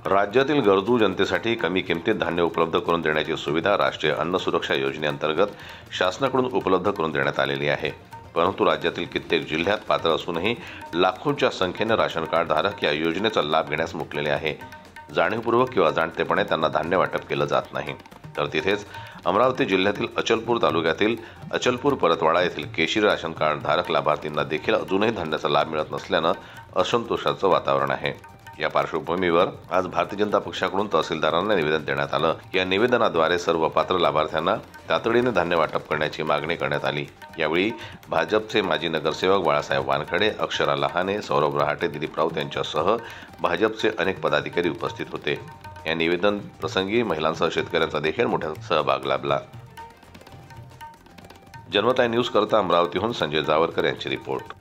राज्यातील गरजू जनतेसाठी कमी किमतीत धान्य उपलब्ध करून देण्याची सुविधा राष्ट्रीय अन्न सुरक्षा योजनेअंतर्गत शासनाकडून उपलब्ध करून देण्यात आलेली आहे। परंतु राज्यातील कित्येक जिल्ह्यात पात्र असूनही लाखोंच्या संख्येने राशन कार्ड धारक या योजनेचा लाभ घेण्यास मुकलेले आहे। जाणीवपूर्वक किंवा जाणतेपणे त्यांना धान्य वाटप केलं जात नाही। तर तिथेच अमरावती जिल्ह्यातील अचलपूर तालुक्यातील अचलपूर परतवाडा येथील केशरी राशन कार्ड धारक लाभार्थींना देखील अजूनही धान्याचा लाभ मिळत नसल्यानं असंतोषाचं वातावरण आहे। या पार्श्वभूमीवर आज भारतीय जनता पक्षाकडून तहसीलदारांना निवेदन देण्यात आलं। या निवेदनाद्वारे सर्व पात्र लाभार्थ्यांना तातडीने धान्य वाटप करण्याची मागणी करण्यात आली। यावेळी भाजपचे माजी नगरसेवक बाळासाहेब वानखडे, अक्षरा लहाने, सौरभ रहाटे, दिलीप राऊत यांच्यासह भाजपचे अनेक पदाधिकारी उपस्थित होते। या निवेदन प्रसंगी महिलांसह शेतकऱ्यांचा देखील मोठा सहभाग लाभला। जनमत न्यूज करता अमरावतीहून संजय जावरकर यांची रिपोर्ट।